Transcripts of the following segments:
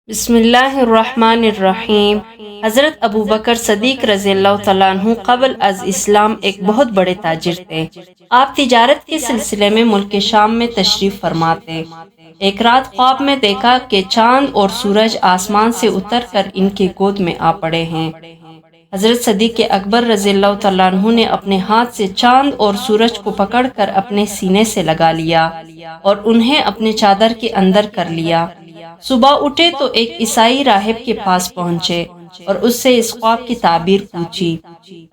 بسم اللہ الرحمن الرحیم۔ حضرت ابو بکر صدیق رضی اللہ تعالیٰ عنہ قبل از اسلام ایک بہت بڑے تاجر تھے۔ آپ تجارت کے سلسلے میں ملک شام میں تشریف فرما تھے۔ ایک رات خواب میں دیکھا کہ چاند اور سورج آسمان سے اتر کر ان کے گود میں آ پڑے ہیں۔ حضرت صدیق اکبر رضی اللہ تعالیٰ عنہ نے اپنے ہاتھ سے چاند اور سورج کو پکڑ کر اپنے سینے سے لگا لیا اور انہیں اپنے چادر کے اندر کر لیا۔ صبح اٹھے تو ایک عیسائی راہب کے پاس پہنچے اور اس سے اس خواب کی تعبیر پوچھی۔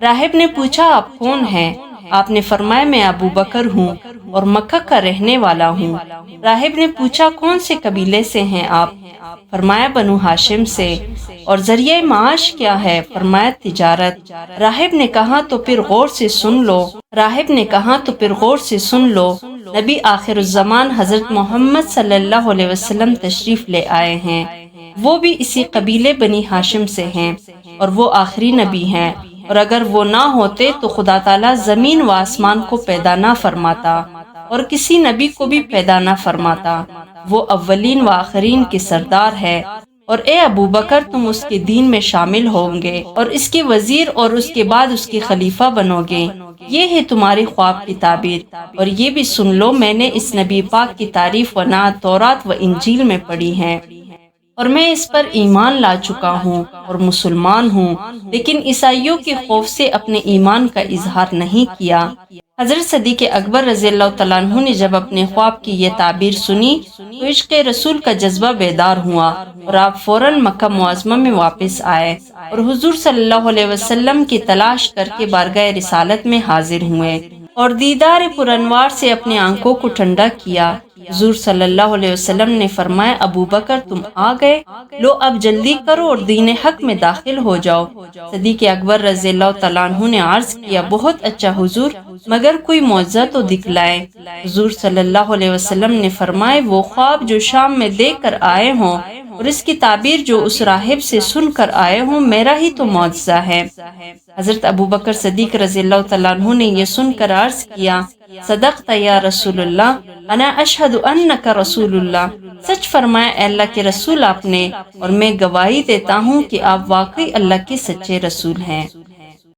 راہب نے پوچھا، آپ کون ہیں؟ آپ نے فرمایا، میں ابو بکر ہوں اور مکہ کا رہنے والا ہوں۔ راہب نے پوچھا، کون سے قبیلے سے ہیں آپ؟ فرمایا، بنو ہاشم سے۔ اور ذریعہ معاش کیا ہے؟ فرمایا، تجارت۔ راہب نے کہا تو پھر غور سے سن لو، نبی آخر الزمان حضرت محمد صلی اللہ علیہ وسلم تشریف لے آئے ہیں۔ وہ بھی اسی قبیلے بنی ہاشم سے ہیں اور وہ آخری نبی ہیں، اور اگر وہ نہ ہوتے تو خدا تعالیٰ زمین و آسمان کو پیدا نہ فرماتا اور کسی نبی کو بھی پیدا نہ فرماتا۔ وہ اولین و آخرین کے سردار ہے، اور اے ابو بکر، تم اس کے دین میں شامل ہوں گے اور اس کے وزیر اور اس کے بعد اس کے خلیفہ بنو گے۔ یہ ہے تمہاری خواب کی تعبیر، اور یہ بھی سن لو، میں نے اس نبی پاک کی تعریف و نعت تورات و انجیل میں پڑھی ہے، اور میں اس پر ایمان لا چکا ہوں اور مسلمان ہوں، لیکن عیسائیوں کے خوف سے اپنے ایمان کا اظہار نہیں کیا۔ حضرت صدیق اکبر رضی اللہ تعالیٰ عنہ نے جب اپنے خواب کی یہ تعبیر سنی تو عشق رسول کا جذبہ بیدار ہوا، اور آپ فوراً مکہ معظمہ میں واپس آئے اور حضور صلی اللہ علیہ وسلم کی تلاش کر کے بارگاہ رسالت میں حاضر ہوئے اور دیدار پرانوار سے اپنے آنکھوں کو ٹھنڈا کیا۔ حضور صلی اللہ علیہ وسلم نے فرمایا، ابو بکر، تم آ گئے، لو اب جلدی کرو اور دین حق میں داخل ہو جاؤ۔ صدیق اکبر رضی اللہ تعالیٰ عنہ نے عرض کیا، بہت اچھا حضور، مگر کوئی معجزہ تو دکھلائیں۔ حضور صلی اللہ علیہ وسلم نے فرمایا، وہ خواب جو شام میں دیکھ کر آئے ہوں اور اس کی تعبیر جو اس راہب سے سن کر آئے ہوں، میرا ہی تو معجزہ ہے۔ حضرت ابو بکر صدیق رضی اللہ تعالیٰ عنہ نے یہ سن کر عرض کیا، صدقت یا رسول اللہ، انا اشہد انک رسول اللہ، سچ فرمایا اے اللہ کے رسول آپ نے، اور میں گواہی دیتا ہوں کہ آپ واقعی اللہ کے سچے رسول ہیں۔